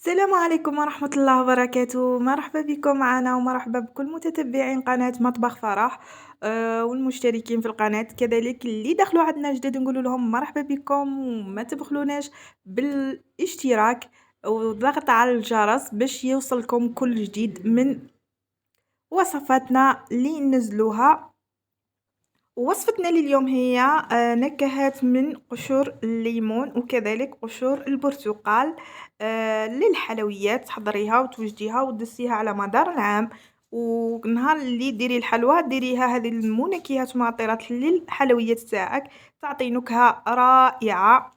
السلام عليكم ورحمة الله وبركاته، مرحبا بكم معنا ومرحبا بكل متتبعين قناة مطبخ فرح. والمشتركين في القناة كذلك اللي دخلوا عندنا جدد نقول لهم مرحبا بكم وما تبخلوناش بالاشتراك وضغط على الجرس باش يوصلكم كل جديد من وصفاتنا اللي ننزلوها. وصفتنا لليوم هي نكهات من قشور الليمون وكذلك قشور البرتقال للحلويات. تحضريها وتوجديها وتدسيها على مدار العام، ونهار اللي ديري الحلوى ديريها هذه المنكهات معطرات للحلويات تاعك، تعطي نكهة رائعة.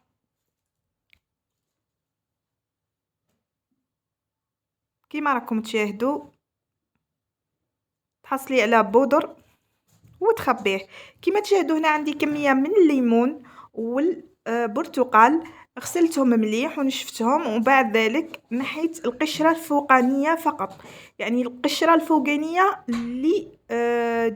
كيما راكم تشاهدوا تحصلي على بودر وتخبيه. كما تشاهدوا هنا عندي كمية من الليمون والبرتقال، غسلتهم مليح ونشفتهم، وبعد ذلك نحيت القشرة الفوقانية فقط، يعني القشرة الفوقانية اللي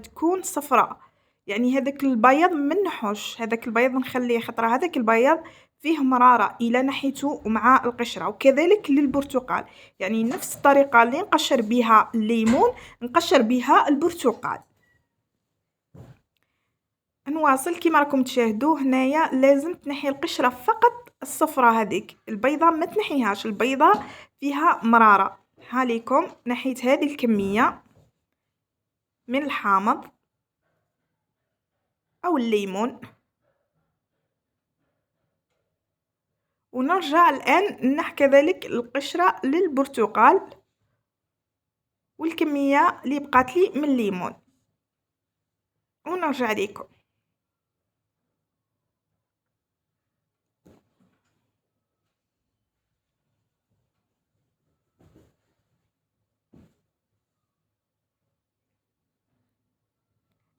تكون صفراء، يعني هذاك البيض منحوش، هذاك البيض نخليه خطرة، هذاك البيض فيه مرارة إلى نحيته مع القشرة. وكذلك للبرتقال، يعني نفس الطريقة اللي نقشر بها الليمون نقشر بها البرتقال. نواصل. كيما راكم تشاهدوا هنايا لازم تنحي القشره فقط الصفرة، هذيك البيضه ما تنحيهاش، البيضه فيها مراره. هاليكم نحيت هذه الكميه من الحامض او الليمون، ونرجع الان نحي كذلك القشره للبرتقال والكميه اللي بقات لي من الليمون، ونرجع لكم.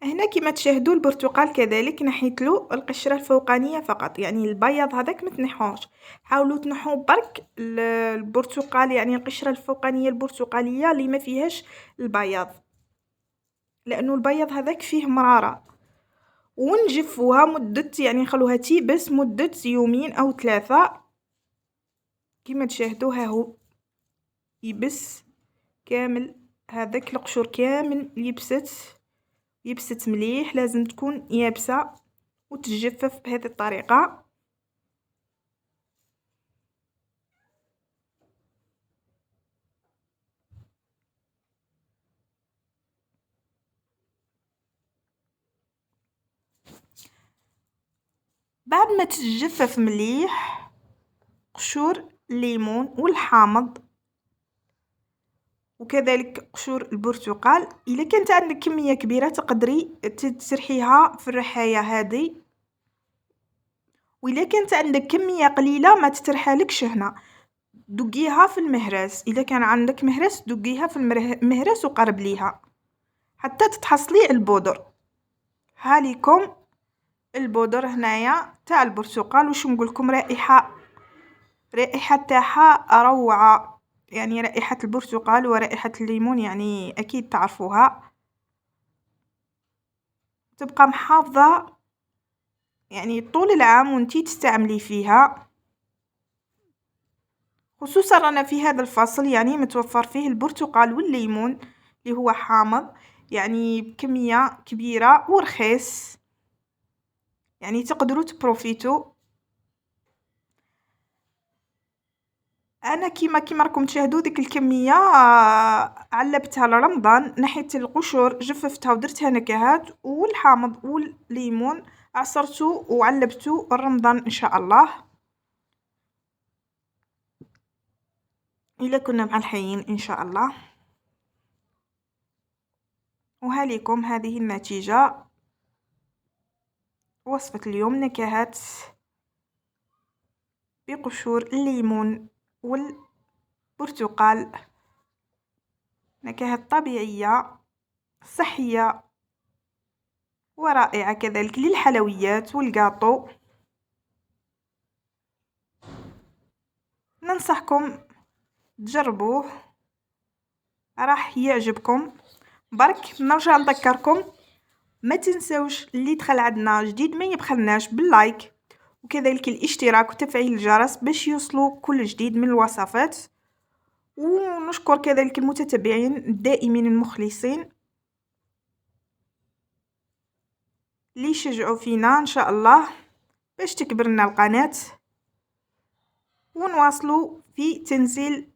هنا كما تشاهدوا البرتقال كذلك نحيت له القشره الفوقانيه فقط، يعني البيض هذاك ما تنحوش، حاولوا تنحوا برك البرتقال، يعني القشره الفوقانيه البرتقاليه اللي ما فيهاش البياض، لانه البيض هذاك فيه مراره. ونجفوها مده، يعني نخلوها تيبس مده يومين او 3. كما تشاهدوا ها هو يبس كامل، هذاك القشور كامل يبست مليح، لازم تكون يابسة وتجفف بهذه الطريقة. بعد ما تجفف مليح قشور الليمون والحامض وكذلك قشور البرتقال، الا كانت عندك كميه كبيره تقدري تسرحيها في الرحايه هذه، وإلا كانت عندك كميه قليله ما تترحالكش هنا، دقيها في المهرس، اذا كان عندك مهرس دقيها في المهرس وقرب ليها حتى تتحصلي البودر. هاليكم البودر هنايا تاع البرتقال، واش نقول لكم، رائحه تاعها روعه، يعني رائحه البرتقال ورائحه الليمون يعني اكيد تعرفوها، تبقى محافظه يعني طول العام وانتي تستعملي فيها، خصوصا رانا في هذا الفصل يعني متوفر فيه البرتقال والليمون اللي هو حامض، يعني بكميه كبيره ورخيص، يعني تقدروا تبروفيتو. انا كيما راكم تشاهدوا ديك الكميه علبتها لرمضان، نحيت القشور جففتها ودرتها نكهات، والحامض والليمون عصرته وعلبته رمضان ان شاء الله. الا كنا مع الحيين ان شاء الله. وهاليكم هذه النتيجه، وصفه اليوم نكهات بقشور الليمون والبرتقال، نكهات طبيعيه صحيه ورائعة كذلك للحلويات والجاتو. ننصحكم تجربوه، راح يعجبكم. برك نرجع نذكركم ما تنسوش اللي دخل عندنا جديد ما يبخلناش باللايك وكذلك الاشتراك وتفعيل الجرس باش يوصلوا كل جديد من الوصفات. ونشكر كذلك المتتبعين الدائمين المخلصين اللي يشجعوا فينا ان شاء الله باش تكبر لنا القناة ونواصلوا في تنزيل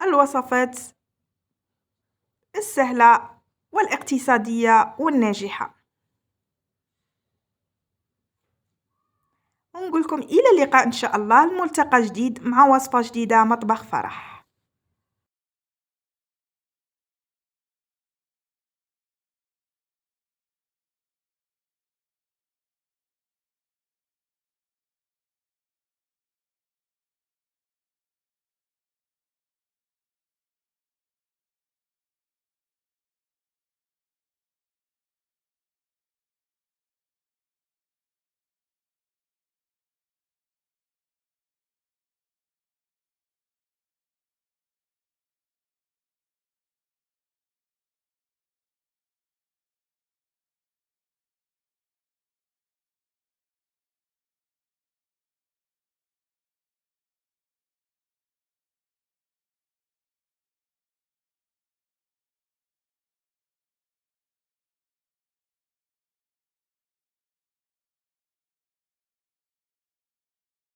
الوصفات السهلة والاقتصادية والناجحة. ونقولكم إلى اللقاء إن شاء الله، الملتقى جديد مع وصفة جديدة، مطبخ فرح.